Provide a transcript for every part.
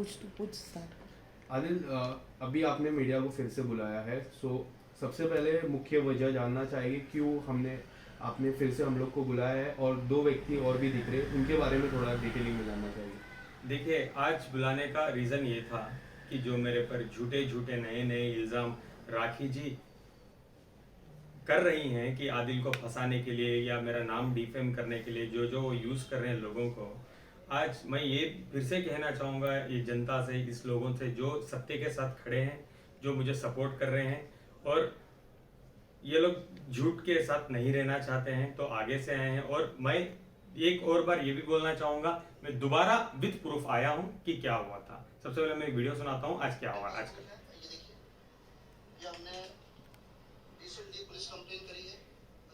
पूछ स्टार्ट। आदिल, अभी आपने मीडिया को फिर से बुलाया है, सो सबसे पहले मुख्य वजह जानना चाहिए क्यों हमने आपने फिर से हम लोग को बुलाया है, और दो व्यक्ति और भी दिख रहे हैं, उनके बारे में थोड़ा डिटेलिंग में जानना चाहिए। देखिए, आज बुलाने का रीज़न ये था कि जो मेरे पर झूठे झूठे नए नए इल्ज़ाम राखी जी कर रही हैं कि आदिल को फंसाने के लिए या मेरा नाम डिफेम करने के लिए जो जो वो यूज़ कर रहे हैं लोगों को, आज मैं ये फिर से कहना चाहूँगा ये जनता से, इस लोगों से जो सत्य के साथ खड़े हैं, जो मुझे सपोर्ट कर रहे हैं, और ये लोग झूठ के साथ नहीं रहना चाहते हैं तो आगे से आए हैं। और मैं एक और बार ये भी बोलना चाहूँगा, मैं दोबारा विद प्रूफ आया हूँ कि क्या हुआ था। सबसे पहले मैं एक वीडियो सुनाता हूँ आज क्या हुआ। आज का ये हमने रिसेंटली पुलिस कंप्लेन करी है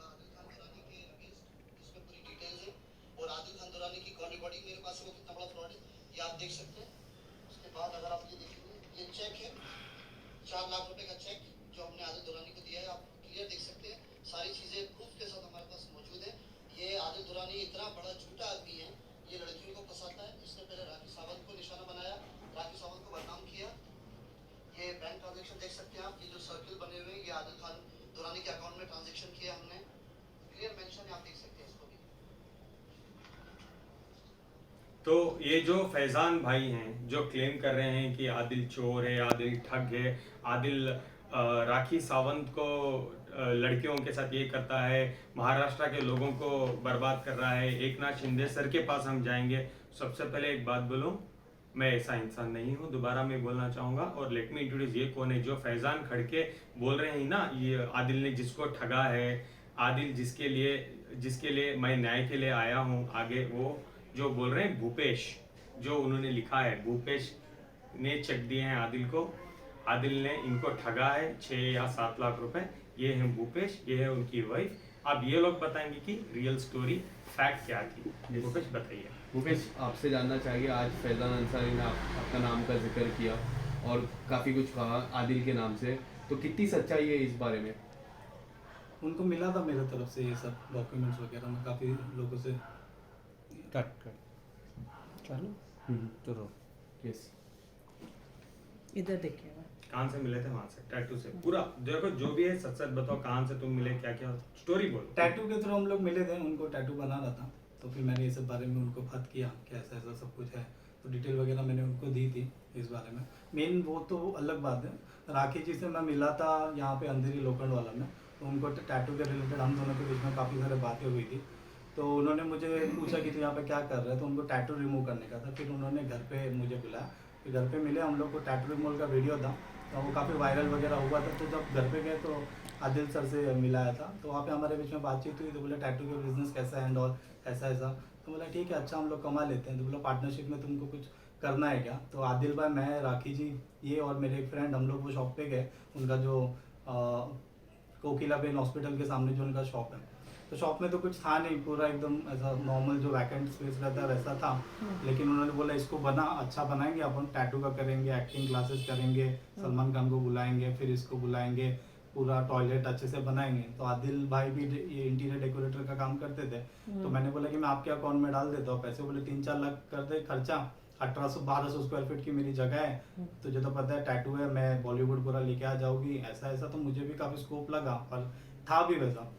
आदिल खान दुरानी के अगेंस्ट, इसमें पूरी डिटेल्स है और आदिल खान दुरानी की कौन रिकॉर्डिंग मेरे पास है, वो कितना बड़ा फ्रॉड है ये आप देख सकते हैं। उसके बाद अगर आप ये देखेंगे, ये चेक है 4 लाख रुपए का चेक जो हमने आदिल दुरानी को दिया है, आप क्लियर देख सकते हैं, सारी चीजें प्रूफ के साथ हमारे पास मौजूद है। ये आदिल दुरानी इतना बड़ा झूठा आदमी है, ये लड़कियों को फंसाता है। इसने पहले राखी सावंत को निशाना बनाया, राखी सावंत को बदनाम किया। ये बैंक ट्रांजैक्शन देख सकते हैं आप, ये जो सर्किल बने हुए हैं ये आदिल खान दुरानी के अकाउंट में ट्रांजैक्शन किया हमने, क्लियर मेंशन है, आप देख सकते हैं इसको भी। तो ये जो फैज़ान भाई हैं जो क्लेम कर रहे हैं कि आदिल चोर है, आदिल ठग है, आदिल राखी सावंत को लड़कियों के साथ ये करता है, महाराष्ट्र के लोगों को बर्बाद कर रहा है, एक नाथ शिंदे सर के पास हम जाएंगे। सबसे पहले एक बात बोलूं, मैं ऐसा इंसान नहीं हूं, दोबारा मैं बोलना चाहूँगा। और लेट मी इंट्रोड्यूस, ये कौन है जो फैज़ान खड़के बोल रहे हैं ना, ये आदिल ने जिसको ठगा है, आदिल जिसके लिए मैं न्याय के लिए आया हूँ आगे, वो जो बोल रहे हैं भूपेश, जो उन्होंने लिखा है, भूपेश ने चेक दिए हैं आदिल को, आदिल ने इनको ठगा है 6 या 7 लाख रुपए। ये है भूपेश, ये है उनकी वाइफ। अब ये लोग बताएंगे कि रियल स्टोरी फैक्ट क्या थी। भूपेश बताइए। मुकेश, आपसे जानना चाहिए, आज फैज़ान अंसारी ने आपका नाम का जिक्र किया और काफ़ी कुछ कहा आदिल के नाम से, तो कितनी सच्चाई है इस बारे में? उनको मिला था मेरे तरफ से ये सब डॉक्यूमेंट्स वगैरह, मैं काफ़ी लोगों से कट चलो तो यस, इधर देखिएगा। कहाँ से मिले थे? वहां से, टैटू से। पूरा देखो, जो भी है सच सच बताओ, कहाँ से तुम मिले, क्या क्या स्टोरी बोलो। टैटू के थ्रू हम लोग मिले थे, उनको टैटू बना रहा था, तो फिर मैंने ये सब बारे में उनको बात किया कि ऐसा ऐसा सब कुछ है, तो डिटेल वगैरह मैंने उनको दी थी इस बारे में। मेन वो तो अलग बात है, राखी जी से मैं मिला था यहाँ पे अंधेरी लोखंड वाला में, तो उनको टैटू के रिलेटेड हम दोनों के बीच में काफ़ी सारी बातें हुई थी। तो उन्होंने मुझे पूछा कि तू यहाँ पे क्या कर रहा है, तो उनको टैटू रिमूव करने का था। फिर उन्होंने घर पे मुझे बुलाया, फिर घर पे मिले हम लोग को, टैटू रिमूवल का वीडियो था, तो वो काफ़ी वायरल वगैरह हुआ था। तो जब घर पे गए तो आदिल सर से मिलाया था, तो वहाँ पे हमारे बीच में बातचीत हुई। तो बोले टैटू का बिजनेस कैसा है एंड ऑल, ऐसा ऐसा। तो बोला ठीक है, अच्छा हम लोग कमा लेते हैं। तो बोला पार्टनरशिप में तुमको कुछ करना है क्या? तो आदिल भाई, मैं, राखी जी, ये और मेरे एक फ्रेंड, हम लोग वो शॉप पे गए। उनका जो कोकिला बेन हॉस्पिटल के सामने जो उनका शॉप है, तो शॉप में तो कुछ था नहीं, पूरा एकदम ऐसा नॉर्मल जो वैकेंट स्पेस रहता है वैसा था। लेकिन उन्होंने बोला इसको अच्छा बनाएंगे, अपन टैटू का करेंगे, एक्टिंग क्लासेस करेंगे, सलमान खान को बुलाएंगे, फिर इसको बुलाएंगे, पूरा टॉयलेट अच्छे से बनाएंगे। तो आदिल भाई भी ये इंटीरियर डेकोरेटर का काम करते थे, तो मैंने बोला कि मैं आपके अकाउंट में डाल देता हूँ पैसे। बोले 3-4 लाख कर दे खर्चा, 1800-1200 स्क्वायर फीट की मेरी जगह है, तुझे तो पता है टैटू है, मैं बॉलीवुड पूरा लेके आ जाऊंगी, ऐसा ऐसा। तो मुझे भी काफी स्कोप लगा और था भी वैसा।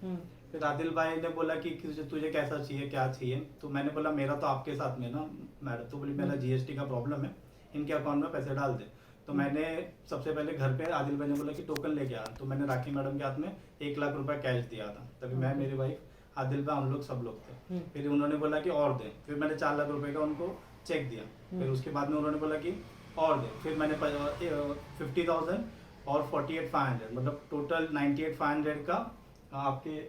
फिर आदिल भाई ने बोला कि तुझे कैसा चाहिए, क्या चाहिए? तो मैंने बोला मेरा तो आपके साथ में ना मैडम। तो बोली मेरा जीएसटी का प्रॉब्लम है, इनके अकाउंट में पैसे डाल दे। तो मैंने सबसे पहले घर पे आदिल भाई ने बोला कि टोकन लेके आ, तो मैंने राखी मैडम के हाथ में 1 लाख रुपए कैश दिया था। तभी मैं, मेरी वाइफ, आदिल भाई, हम लोग सब लोग थे। फिर उन्होंने बोला कि और दे, फिर मैंने 4 लाख रुपए का उनको चेक दिया। फिर उसके बाद में उन्होंने बोला कि और दे, फिर मैंने 50,000 और 48,500, मतलब टोटल 98,500 का आपके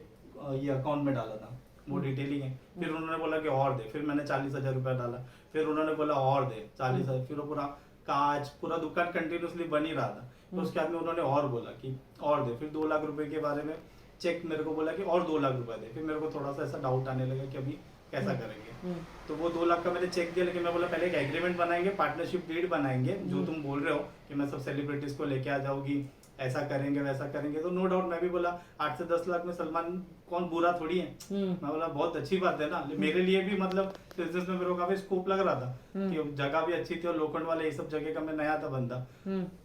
ये अकाउंट में डाला था, वो डिटेलिंग है। फिर उन्होंने बोला कि और दे, फिर मैंने 40,000 रुपया डाला। फिर उन्होंने बोला और दे 40,000, फिर वो पूरा कांच, पूरा दुकान कंटिन्यूसली बन ही रहा था। तो उसके बाद में उन्होंने और बोला कि और दे, फिर 2 लाख रुपए के बारे में चेक मेरे को बोला कि और 2 लाख रुपए दे। फिर मेरे को थोड़ा सा ऐसा डाउट आने लगा कि अभी कैसा करेंगे। तो वो 2 लाख का मैंने चेक दिया, लेकिन मैं बोला पहले एक एग्रीमेंट बनाएंगे, पार्टनरशिप डीड बनाएंगे, जो तुम बोल रहे हो कि मैं सब सेलिब्रिटीज को लेके आ जाऊंगी, ऐसा करेंगे वैसा करेंगे, तो नो डाउट मैं भी बोला 8 से 10 लाख में सलमान कौन बुरा थोड़ी है। मैं बोला बहुत अच्छी बात है ना, मेरे लिए भी मतलब बिजनेस में मेरे को काफी स्कोप लग रहा था कि जगह भी अच्छी थी और लोखंड वाले ये सब जगह का मैं नया था बंदा।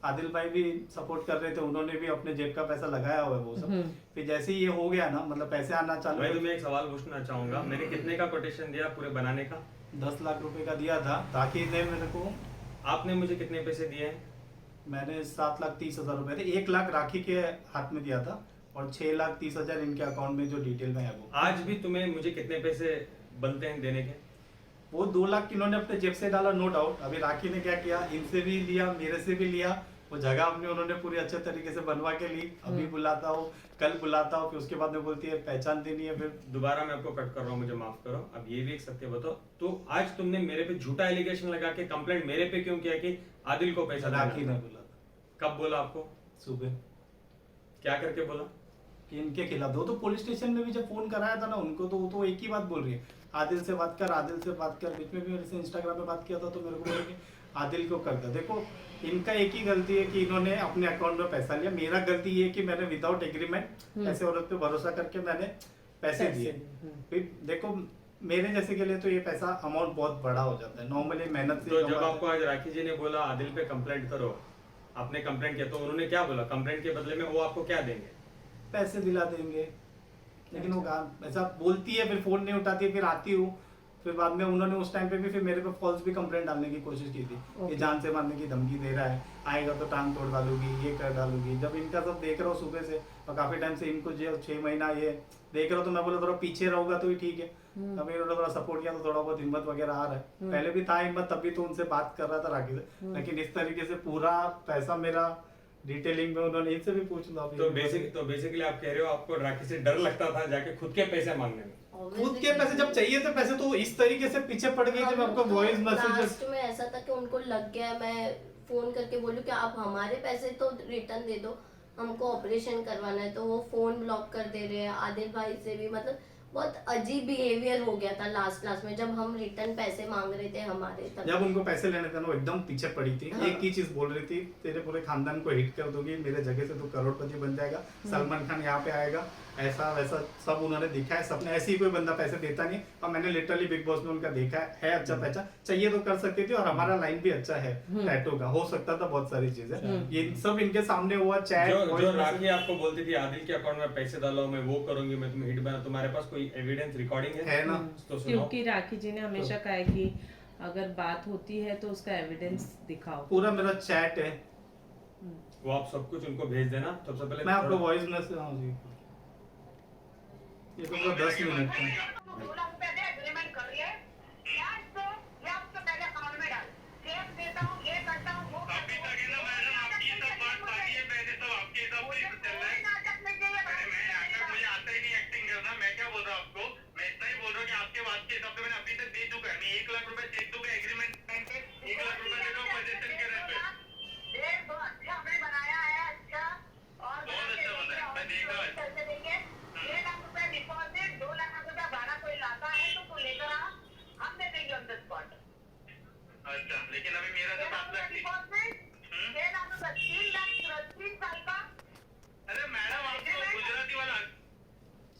आदिल भाई भी सपोर्ट कर रहे थे, उन्होंने भी अपने जेब का पैसा लगाया हुआ है वो सब। फिर जैसे ही ये हो गया ना, मतलब पैसे आना चालू भाई तो मैं एक सवाल पूछना चाहूंगा, मैंने कितने का कोटेशन दिया पूरे बनाने का? 10 लाख रुपए का दिया था ताकि ने मेरे को, आपने मुझे कितने पैसे दिए हैं? मैंने 7,30,000 रुपए थे, 1 लाख राखी के हाथ में दिया था और 6,30,000 इनके अकाउंट में जो डिटेल में है वो। आज भी तुम्हें मुझे कितने पैसे बनते हैं देने के? वो 2 लाख इन्होंने अपने जेब से डाला, नो डाउट। अभी राखी ने क्या किया, इनसे भी लिया मेरे से भी लिया, वो जगह अपनी उन्होंने पूरी अच्छे तरीके से बनवा के ली। अभी बुलाता हूँ, कल बुलाता हूँ, फिर उसके बाद में बोलती है पहचान देनी है। फिर दोबारा मैं आपको कट कर रहा हूँ, मुझे माफ करो। अब ये भी एक सत्य बताओ, तो आज तुमने मेरे पे झूठा एलिगेशन लगा के कंप्लेंट मेरे पे क्यों किया कि आदिल को पैसा राखी देना? ने बोला था कब बोला आपको? सुबह, क्या करके बोला? कि इनके खिलाफ दो। तो पुलिस स्टेशन में भी जब फोन कराया था ना उनको, तो वो तो एक ही बात बोल रही है, आदिल से बात कर, आदिल से बात कर। बीच में भी मेरे से इंस्टाग्राम पे बात किया था तो मेरे को बोले कि आदिल को करता। देखो इनका एक ही गलती है कि इन्होंने अपने अकाउंट में पैसा लिया। मेरा गलती ये है कि मैंने विदाउट एग्रीमेंट ऐसे औरत पे भरोसा करके मैंने पैसे दिए। फिर देखो मेरे जैसे के लिए तो ये पैसा अमाउंट बहुत बड़ा हो जाता है, नॉर्मली मेहनत से। तो जब आपको आज राखी जी ने बोला आदिल पे कंप्लेंट करो, आपने कंप्लेंट किया, तो उन्होंने क्या बोला? कंप्लेंट के बदले में वो आपको क्या देंगे? पैसे दिला देंगे। लेकिन वो ऐसा बोलती है, फिर फोन नहीं उठाती है, फिर आती हूँ, फिर बाद में उन्होंने उस टाइम पे भी फिर मेरे पे फॉल्स भी कंप्लेंट डालने की कोशिश की थी कि जान से मारने की धमकी दे रहा है, आएगा तो टांग तोड़ डालूगी, ये कर डालूगी। जब इनका सब देख रहा हूँ सुबह से और काफी टाइम से इनको जो 6 महीना ये देख रहा हूँ, तो मैं बोला थोड़ा पीछे रहूंगा तो ही ठीक है। अभी इन्होंने थोड़ा सपोर्ट किया तो थोड़ा बहुत हिम्मत वगैरह आ रहा है। पहले भी था हिम्मत, तभी तो उनसे बात कर रहा था राखी से। लेकिन इस तरीके से पूरा पैसा मेरा डिटेलिंग में उन्होंने इनसे भी पूछ लो। तो बेसिकली आप कह रहे हो आपको राखी से डर लगता था जाके खुद के पैसे मांगने में? खुद के पैसे जब चाहिए थे पैसे, तो इस तरीके से पीछे पड़ गई जब आपको वॉइस मैसेज। लास्ट में ऐसा था कि उनको लग गया, मैं फोन करके बोलूं कि आप हमारे पैसे तो रिटर्न दे दो, हमको ऑपरेशन करवाना है। तो वो फोन ब्लॉक कर दे रहे हैं। आदिल भाई से भी मतलब बहुत अजीब बिहेवियर हो गया था लास्ट में, जब हम रिटर्न पैसे मांग रहे थे हमारे तक। जब उनको पैसे लेने थे ना, वो एकदम पीछे पड़ी थी। हाँ। एक ही चीज बोल रही थी, तेरे पूरे खानदान को हिट कर दूंगी, मेरे जगह से तू करोड़पति बन जाएगा, सलमान खान यहाँ पे आएगा, ऐसा वैसा सब उन्होंने दिखाया। सबने ऐसे ही कोई बंदा पैसे देता नहीं। और मैंने लिटरली बिग बॉस में उनका देखा है अच्छा पैसा चाहिए तो कर सकती थी। और हमारा लाइन भी अच्छा है टैटू का, हो सकता था बहुत सारी चीजें। ये सब इनके सामने हुआ। चैट जो राखी आपको बोलती थी आदिल के अकाउंट में पैसे डालो, मैं वो करूंगी, मैं तुम्हें हिट बना, तुम्हारे पास कोई एविडेंस रिकॉर्डिंग है ना? तो सुनो। क्योंकि राखी जी ने हमेशा कहा है कि अगर बात होती है तो उसका एविडेंस दिखाओ। पूरा मेरा चैट है, वो आप सब कुछ उनको भेज देना। सबसे पहले मैं आपको वॉइस मैसेज। हाँ जी, ये तो 10 मिनट का। 2 लाख रुपए दे, एग्रीमेंट कर लिए, ब्याज तो ब्याज तो पहले अकाउंट में डाल, चेक देता हूँ, ये करता हूँ, वो करता हूँ। मैडम आपकी सब बात बाकी है, पहले तो आपके हिसाब से चल रहा है। नाटक में चाहिए अरे मैं नाटक, मुझे आता ही नहीं एक्टिंग करना। मैं क्या बोल रहा हूँ आपको, मैं इतना ही बोल रहा हूँ कि आपके बात के हिसाब से मैंने अभी तक दे चुका है। मैं 1 लाख रुपए चेक दूंगा एग्रीमेंट टाइम पे, 1 लाख रुपए दे दो पोजीशन के रेट पे। देख दो, अच्छा हमने बनाया है, अच्छा और बहुत अच्छा बना है, मैं देखा है। पैसे देंगे, 1 लाख रुपए डिपॉजिट, 2 लाख रुपए भाड़ा कोई लाता है तो तू लेकर आ, हम दे देंगे ऑन द स्पॉट। अच्छा, लेकिन अभी मेरा तो 7 लाख थी। 6 लाख रुपए, 3 लाख 3 साल का। अरे मैडम आपको गुजराती वाला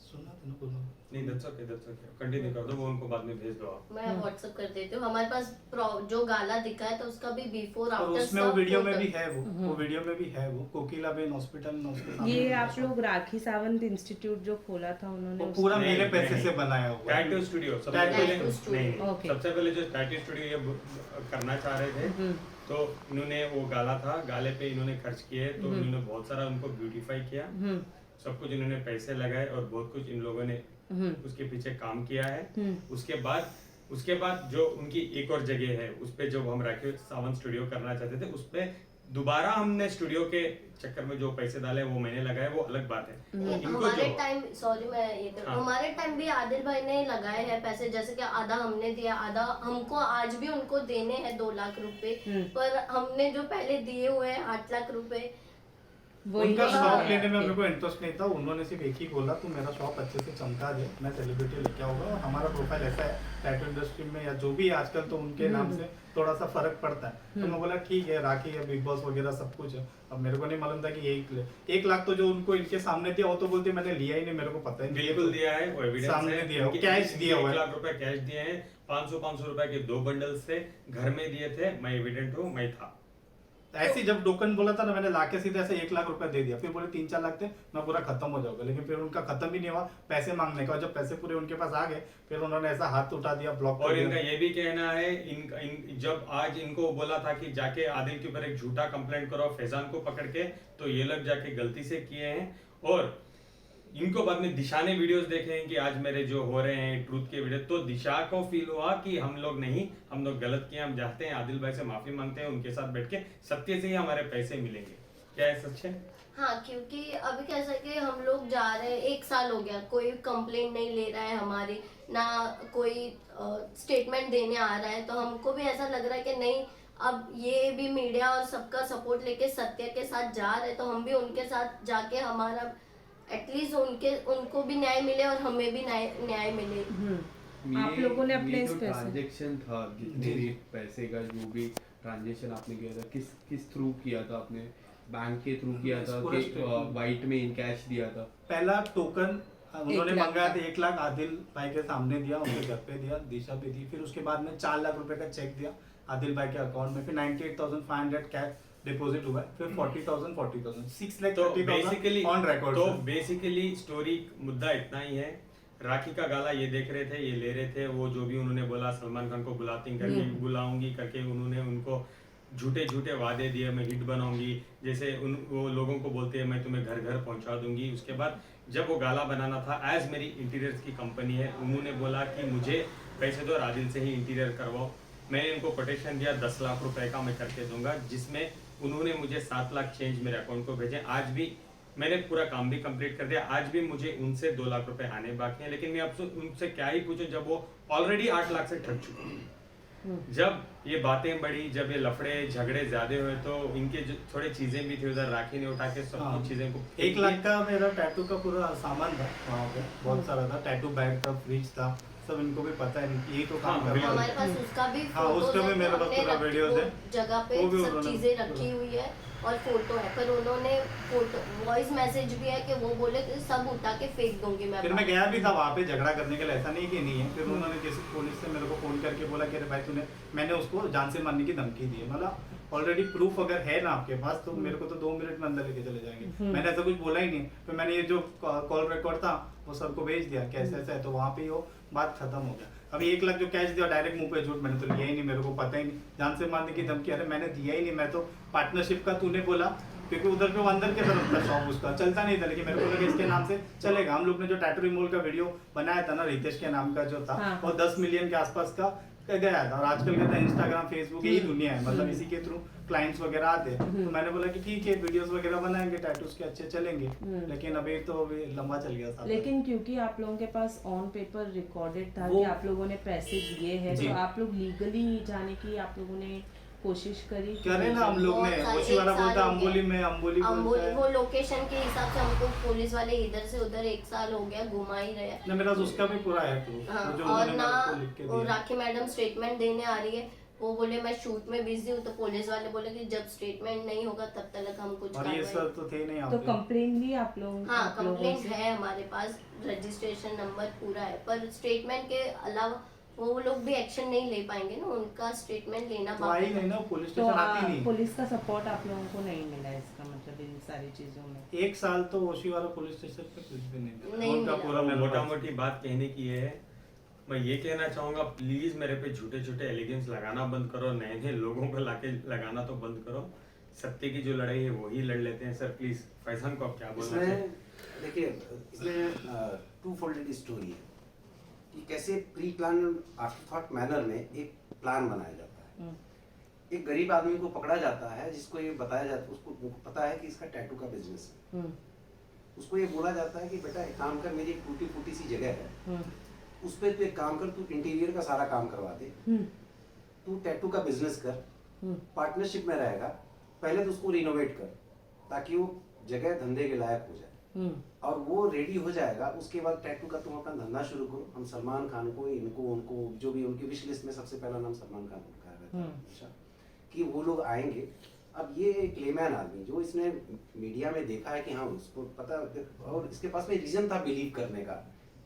सुना था ना, बोलो। नहीं, that's okay, कंटिन्यू कर दो, वो उनको बाद में भेज दो आप। मैं व्हाट्सएप कर देती हूँ। हमारे पास जो गाला दिखा है तो उसका भी बिफोर और आफ्टर उसमें वो वीडियो में भी है, वो वीडियो में भी है वो कोकिला बेन हॉस्पिटल में उसके सामने। ये आप लोग राखी सावंत इंस्टीट्यूट जो खोला था उन्होंने वो पूरा नहीं, मेरे पैसे नहीं। से बनाया हुआ है। टैटू स्टूडियो सबसे Tattoo पहले studio, नहीं, okay. सबसे पहले जो टैटू स्टूडियो ये करना चाह रहे थे, तो इन्होंने वो गाला था, गाले पे इन्होंने खर्च किए, तो इन्होंने बहुत सारा उनको ब्यूटीफाई किया, सब कुछ इन्होंने पैसे लगाए और बहुत कुछ इन लोगों ने उसके पीछे काम किया है। उसके बाद जो उनकी एक और जगह है, उस पे जो हम राखी सावंत स्टूडियो करना चाहते थे, उस पे दोबारा हमने स्टूडियो के चक्कर में जो पैसे डाले वो मैंने लगाए, वो अलग बात है। इनको हमारे जो टाइम, सॉरी मैं ये हाँ। हमारे टाइम भी आदिल भाई ने लगाए हैं पैसे, जैसे कि आधा हमने दिया, आधा हमको आज भी उनको देने हैं 2 लाख रुपए। पर हमने जो पहले दिए हुए हैं 8 लाख रुपए, वही उनका है शॉप आपके। लेने में मेरे को इंटरेस्ट नहीं था, उन्होंने सिर्फ एक ही बोला तू मेरा शॉप अच्छे से चमका दे, मैं सेलिब्रिटी लेके आऊंगा और हमारा प्रोफाइल ऐसा है टैटू इंडस्ट्री में या जो भी है आजकल, तो उनके नाम से थोड़ा सा फर्क पड़ता है। तो मैं बोला ठीक है, राखी है, बिग बॉस वगैरह सब कुछ है। अब मेरे को नहीं मालूम था कि 1 लाख तो जो उनको इनके सामने दिया वो तो बोलते मैंने लिया ही नहीं, मेरे को पता ही नहीं। बिल्कुल दिया है, वो एविडेंस सामने है। दिया, उनके कैश दिया हुआ है। 1 लाख रुपए कैश दिए हैं, 500 रुपए के 2 बंडल्स थे, घर में दिए थे, मैं एविडेंट हूँ, मैं था। ऐसे जब टोकन बोला था ना, मैंने लाके सीधे ऐसे 1 लाख रुपए दे दिया, फिर बोले 3-4 लाख थे, मैं पूरा खत्म हो जाऊंगा, लेकिन फिर उनका खत्म ही नहीं हुआ पैसे मांगने का। और जब पैसे पूरे उनके पास आ गए, फिर उन्होंने ऐसा हाथ उठा दिया, ब्लॉक कर और दिया। इनका ये भी कहना है, जब आज इनको बोला था कि जाके आदिल के ऊपर एक झूठा कंप्लेंट करो फैजान को पकड़ के, तो ये लोग जाके गलती से किए हैं। और इनको बाद में दिशा ने वीडियोस देखे हैं कि आज मेरे जो हो रहे हैं ट्रूथ के वीडियो, तो दिशा को फील हुआ कि हम लोग गलत किए, हम चाहते हैं आदिल भाई से माफी मांगते हैं, उनके साथ बैठ के सत्य से ही हमारे पैसे मिलेंगे। क्या है सच है? हाँ, क्योंकि अभी कैसा है कि हम लोग जा रहे हैं, 1 साल हो गया, कोई कंप्लेंट नहीं ले रहा है हमारी, ना कोई स्टेटमेंट देने आ रहा है, तो हमको भी ऐसा लग रहा है कि नहीं, अब ये भी मीडिया और सबका सपोर्ट लेके सत्य के साथ जा रहे हैं, तो हम भी उनके साथ जाके हमारा एटलीस्ट उनको भी न्याय मिले और हमें भी न्याय मिले। आप लोगों ने अपने इस जो पैसे ट्रांजैक्शन था, जितने भी पैसे का जो भी ट्रांजैक्शन आपने किया था, किस थ्रू किया था? आपने बैंक के थ्रू किया था पूरा कि वाइट में इन कैश दिया था? पहला टोकन उन्होंने 1 लाख मंगाया का। था, 1 लाख आदिल भाई के सामने दिया, उनके घर पे दिया, दिशा पे दी। फिर उसके बाद में 4 लाख रुपए का चेक दिया आदिल भाई के अकाउंट में, फिर 98,500 कैश डिपॉजिट हुआ, फिर 40,000 6 लाख तो बेसिकली ऑन रिकॉर्ड। तो बेसिकली स्टोरी मुद्दा इतना ही है। राखी का गाला ये देख रहे थे, ये ले रहे थे, वो जो भी उन्होंने बोला सलमान खान को बुलाऊंगी करके उन्होंने उनको झूठे वादे दिए, मैं हिट बनाऊंगी, जैसे वो लोगों को बोलते हैं मैं तुम्हें घर घर पहुंचा दूंगी। उसके बाद जब वो गाला बनाना था, एज मेरी इंटीरियर्स की कंपनी है, उन्होंने बोला कि मुझे पैसे दो, आदिल से ही इंटीरियर करवाओ। मैंने इनको कोटेशन दिया 10 लाख रुपए का मैं करके दूंगा, जिसमें उन्होंने मुझे 7 लाख चेंज मेरे अकाउंट को भेजे। आज भी मैंने पूरा काम भी कंप्लीट कर दिया, आज भी मुझे उनसे 2 लाख रुपए आने बाकी हैं। लेकिन मैं आपसे उनसे क्या ही पूछूं, जब वो ऑलरेडी 8 लाख से ठग चुके हैं। जब ये बातें बढ़ी, जब ये लफड़े झगड़े ज्यादा हुए, तो इनके जो थोड़े चीजें भी थी उधर, राखी ने उठा के सब कुछ चीजें को 1 लाख का मेरा टैटू का पूरा सामान था वहाँ पे, बहुत सारा था, टैटू बैग था, फ्रिज था, सब इनको भी पता है, यही तो काम कर रहा है। हमारे पास उसका भी हाँ, उसका भी मेरे पास पूरा वीडियोस है, जगह पे वो भी सब उन्होंने- चीजें रखी हुई है और फोटो है, पर उन्होंने फोटो वॉइस मैसेज भी है कि वो बोले कि सब उठा के फेंक दूंगी मैं। फिर मैं गया भी था वहाँ पे झगड़ा करने के लिए, ऐसा नहीं कि नहीं है। फिर उन्होंने जैसे पुलिस से मेरे को फोन करके बोला कि अरे भाई मैंने उसको जान से मारने की धमकी दी है। मतलब ऑलरेडी प्रूफ अगर है ना आपके पास, तो मेरे को तो 2 मिनट में अंदर लेके चले जाएंगे। मैंने ऐसा कुछ बोला ही नहीं। फिर मैंने ये जो कॉल रिकॉर्ड था वो सर को भेज दिया कैसे ऐसा है, तो वहाँ पे वो बात खत्म हो गया। अभी 1 लाख जो कैश दिया डायरेक्ट मुंह पे झूठ, मैंने तो लिया ही नहीं, मेरे को पता ही नहीं, जान से मारने की धमकी, अरे मैंने दिया ही नहीं, मैं तो पार्टनरशिप का तूने बोला, क्योंकि उधर पे वो अंदर के तरफ था शॉप, उसका चलता नहीं था, लेकिन मेरे को लगा इसके नाम से चलेगा। हम लोग ने जो टैटू रिमूवल का वीडियो बनाया था ना, रितेश के नाम का जो था, हाँ। वो 10 मिलियन के आसपास का गया था। और आजकल कहता है इंस्टाग्राम फेसबुक यही दुनिया है, मतलब इसी के थ्रू क्लाइंट्स वगैरह आते हैं। तो मैंने बोला कि ठीक है, वीडियोस वगैरह बनाएंगे, टैटूज के अच्छे चलेंगे, लेकिन अभी तो अभी लंबा चल गया साथ। लेकिन क्योंकि आप लोगों के पास ऑन पेपर रिकॉर्डेड था वो- कि आप लोगों ने पैसे दिए हैं, जी। तो आप लोग लीगली जाने की आप लोगों ने कोशिश करी? करे ना हम लोग ने, बहुत वो शिवाला साल बोलता हो अंबोली गए। में, अंबोली बोलता है। वो लोकेशन के हिसाब से हमको पुलिस वाले इधर से उधर 1 साल हो गया घुमा ही रहे हैं। ना मेरा उसका भी पूरा है proof, हाँ, वो जो और उन्होंने ना मेरे को लिख के वो दिया। राखी मैडम स्टेटमेंट देने आ रही है, वो बोले मैं शूट में बिजी हूँ, तो पुलिस वाले बोले कि जब स्टेटमेंट नहीं होगा तब तक हम कुछ और ये कार्रवाई- सर तो थे नहीं यहाँ तो पे। कंप्लेन भी आप लोग हाँ, आप लोगों कंप्लेंट से? है हमारे पास, रजिस्ट्रेशन नंबर पूरा है, पर स्टेटमेंट के अलावा वो लोग भी एक्शन नहीं ले पाएंगे ना, उनका स्टेटमेंट लेना तो आई बाकी नहीं ना, पुलिस तो स्टेशन आती नहीं। पुलिस का सपोर्ट आप लोगों को नहीं मिला, इसका मतलब इन सारी चीजों में? 1 साल तो ओशीवाला पुलिस स्टेशन पे कुछ भी नहीं मिला। नहीं उनका मिला। पूरा मेरे मोटा पास- मोटी बात कहने की है, मैं ये कहना चाहूंगा, प्लीज मेरे पे झूठे झूठे एलिगेंस लगाना बंद करो, नए नए लोगों को लाके लगाना तो बंद करो। सत्य की जो लड़ाई है वो ही लड़ लेते हैं सर। प्लीज फैजान को आप क्या बोलना इसमें चाहिए? देखिए, इसमें टू फोल्डेड स्टोरी है कि कैसे pre plan after thought manner में एक प्लान बनाया जाता है। एक गरीब आदमी को पकड़ा जाता है, जिसको ये बताया जाता है, उसको पता है कि इसका टैटू का बिजनेस है। उसको ये बोला जाता है कि बेटा एक काम कर, मेरी एक टूटी फूटी सी जगह है, उस पर तू एक काम कर, तू इंटीरियर का सारा काम करवा दे, तू टैटू का बिजनेस कर, पार्टनरशिप में रहेगा, पहले तो उसको रिनोवेट कर ताकि वो जगह धंधे के लायक हो जाए और वो रेडी हो जाएगा, उसके बाद टैटू का तुम अपना धंधा शुरू करो। हम सलमान खान को, इनको, उनको, जो भी उनकी विश लिस्ट में सबसे पहला नाम सलमान खान को रखा रहता है हमेशा कि वो लोग आएंगे। अब ये एक लेमैन आदमी जो इसने मीडिया में देखा है कि हाँ उसको पता, और इसके पास में रीजन था बिलीव करने का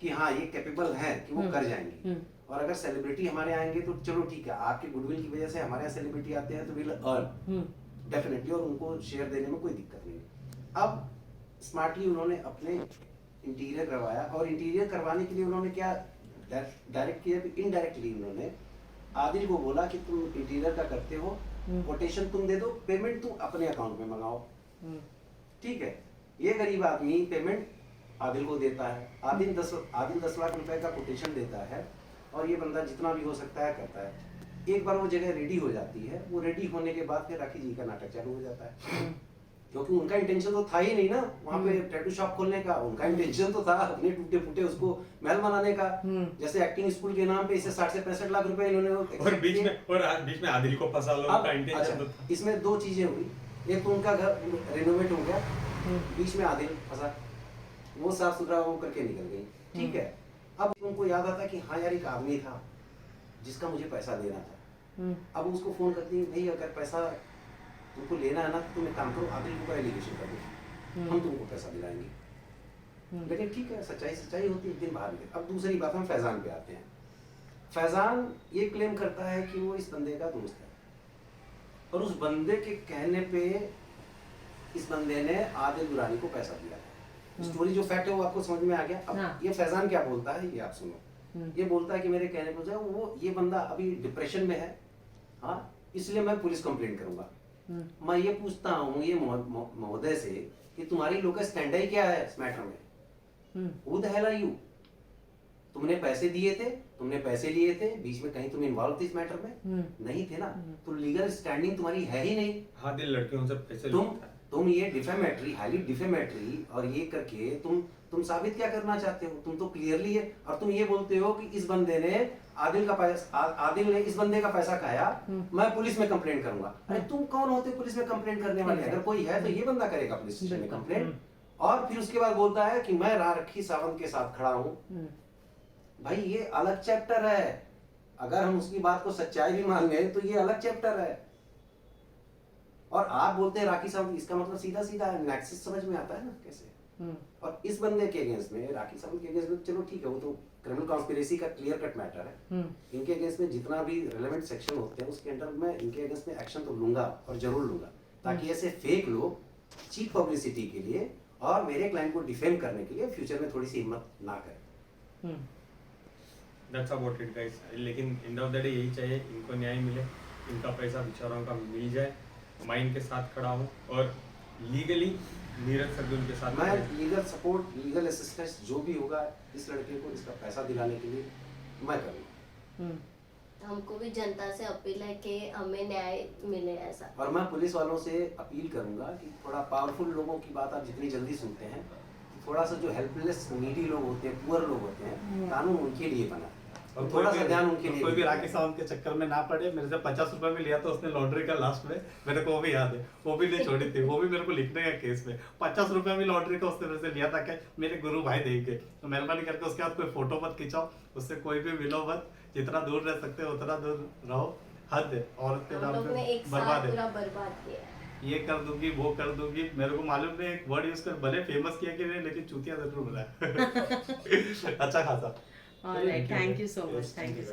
कि हाँ ये कैपेबल है कि वो कर जाएंगे। और अगर सेलिब्रिटी हमारे आएंगे तो चलो ठीक है, आपके गुडविल की वजह से हमारे यहाँ सेलिब्रिटी आते हैं तो विल अर्न डेफिनेटली, और उनको शेयर देने में कोई दिक्कत नहीं। अब स्मार्टली उन्होंने अपने इंटीरियर करवाया, और इंटीरियर करवाने के लिए उन्होंने क्या डायरेक्ट किया, इनडायरेक्टली उन्होंने आदिल को बोला कि तुम इंटीरियर का करते हो, कोटेशन तुम दे दो, पेमेंट तुम अपने अकाउंट में मंगाओ। ठीक है, ये गरीब आदमी पेमेंट आदिल को देता है, आदिल 10 लाख रुपए का कोटेशन देता है, और ये बंदा जितना भी हो सकता है करता है। एक बार वो जगह रेडी हो जाती है, वो रेडी होने के बाद फिर राखी जी का नाटक चालू हो जाता है, क्योंकि उनका इंटेंशन तो था ही नहीं ना वहाँ पे टैटू शॉप खोलने का। उनका इंटेंशन तो था अपने टूटे फूटे उसको महल बनाने का। जैसे एक्टिंग स्कूल के नाम पे इसे 60 से 65 लाख रुपए इन्होंने और बीच में आदिल को फंसा लो, उनका इंटेंशन तो था। इसमें दो चीजें हुई, एक तो उनका घर रेनोवेट हो गया, बीच में आदिल फंसा, वो साफ सुथरा वो करके निकल गई। ठीक है, अब उनको याद आता कि हाँ यार एक आदमी था जिसका मुझे पैसा देना था। अब उसको फोन करती है, भाई अगर पैसा तुमको लेना है ना तो तुम एक काम करो, आदिल को एलिगेशन कर दो, हम तुमको पैसा दिलाएंगे। लेकिन ठीक है, सच्चाई होती है, एक दिन बाहर निकले। अब दूसरी बात हम फैजान पे आते हैं। फैजान ये क्लेम करता है कि वो इस बंदे का दोस्त है, और उस बंदे के कहने पे इस बंदे ने आदिल दुरानी को पैसा दिया है। स्टोरी जो फैक्ट है वो आपको समझ में आ गया। अब ये फैजान क्या बोलता है ये आप सुनो। ये बोलता है कि मेरे कहने पर वो ये बंदा अभी डिप्रेशन में है, हाँ इसलिए मैं पुलिस कंप्लेंट करूंगा। मैं ये पूछता हूँ ये महोदय से कि तुम्हारी लोकल स्टैंड ही क्या है इस मैटर में? Who the hell are you? तुमने पैसे दिए थे, तुमने पैसे लिए थे, बीच में कहीं तुम इन्वॉल्व थे इस मैटर में? नहीं थे ना, तो लीगल स्टैंडिंग तुम्हारी है ही नहीं। हाँ, दिल लड़कियों से पैसे तुम ये डिफेमेटरी, हाईली डिफेमेटरी और ये करके तुम साबित क्या करना चाहते हो? तुम तो क्लियरली है, और तुम ये बोलते हो कि इस बंदे ने आदिल ने इस बंदे का पैसा खाया, मैं पुलिस में कंप्लेंट करूंगा। अरे तुम कौन होते पुलिस में कंप्लेंट करने वाले? अगर कोई है तो ये बंदा करेगा पुलिस स्टेशन में कंप्लेंट। और फिर उसके बाद बोलता है कि मैं राखी सावंत के साथ खड़ा हूँ। भाई ये अलग चैप्टर है, अगर हम उसकी बात को सच्चाई भी मान गए तो ये अलग चैप्टर है। और आप बोलते हैं राखी सावंत, इसका मतलब सीधा सीधा नेक्सस समझ में आता है ना कैसे। और इस बंदे के अगेंस्ट में, राखी सावंत के अगेंस्ट में, चलो ठीक है वो तो क्रिमिनल कॉन्स्पिरेसी का क्लियर कट मैटर है। इनके अगेंस्ट में जितना भी रेलेवेंट सेक्शन होते हैं उसके अंडर में इनके अगेंस्ट में एक्शन तो लूंगा और जरूर लूंगा, ताकि ऐसे फेक लोग चीप पब्लिसिटी के लिए और मेरे क्लाइंट को डिफेम करने के लिए फ्यूचर में थोड़ी सी हिम्मत ना करें। That's about it guys। लेकिन एंड ऑफ द डे यही चाहिए, इनको न्याय मिले, इनका पैसा बेचारों का मिल जाए। मैं इनके साथ खड़ा हूँ और लीगली नीरज सदगुल के साथ मैं लीगल सपोर्ट, लीगल असिस्टेंस जो भी होगा इस लड़के को इसका पैसा दिलाने के लिए मैं करूँगा। हमको भी जनता से अपील है कि हमें न्याय मिले ऐसा। और मैं पुलिस वालों से अपील करूंगा कि थोड़ा पावरफुल लोगों की बात आप जितनी जल्दी सुनते हैं, थोड़ा सा जो हेल्पलेस नीडी लोग होते हैं, पुअर लोग होते हैं, कानून उनके लिए बना, और थोड़ा सा ध्यान उनके लिए। कोई भी राखी सावंत के चक्कर में ना पड़े। मेरे से 50 रुपए में लिया था उसने लॉटरी का लास्ट में, मेरे को वो भी याद है, वो भी नहीं छोड़ी थी, वो भी मेरे को लिखने का केस में 50 रुपए में लॉटरी का उसने मेरे से लिया था। क्या मेरे गुरु भाई देंगे, तो मेहरबानी करके उसके बाद कोई फोटो मत खिंचाओ, उससे कोई भी मिलो मत, जितना दूर रह सकते हो उतना दूर रहो। हद है, औरत के नाम पे बर्बाद है, बर्बाद किया। ये कर दूंगी वो कर दूंगी, मेरे को मालूम नहीं एक वर्ड यूज कर, भले फेमस किया कि नहीं, लेकिन चूतिया जरूर बनाया अच्छा खासा। All right, thank you so much guys।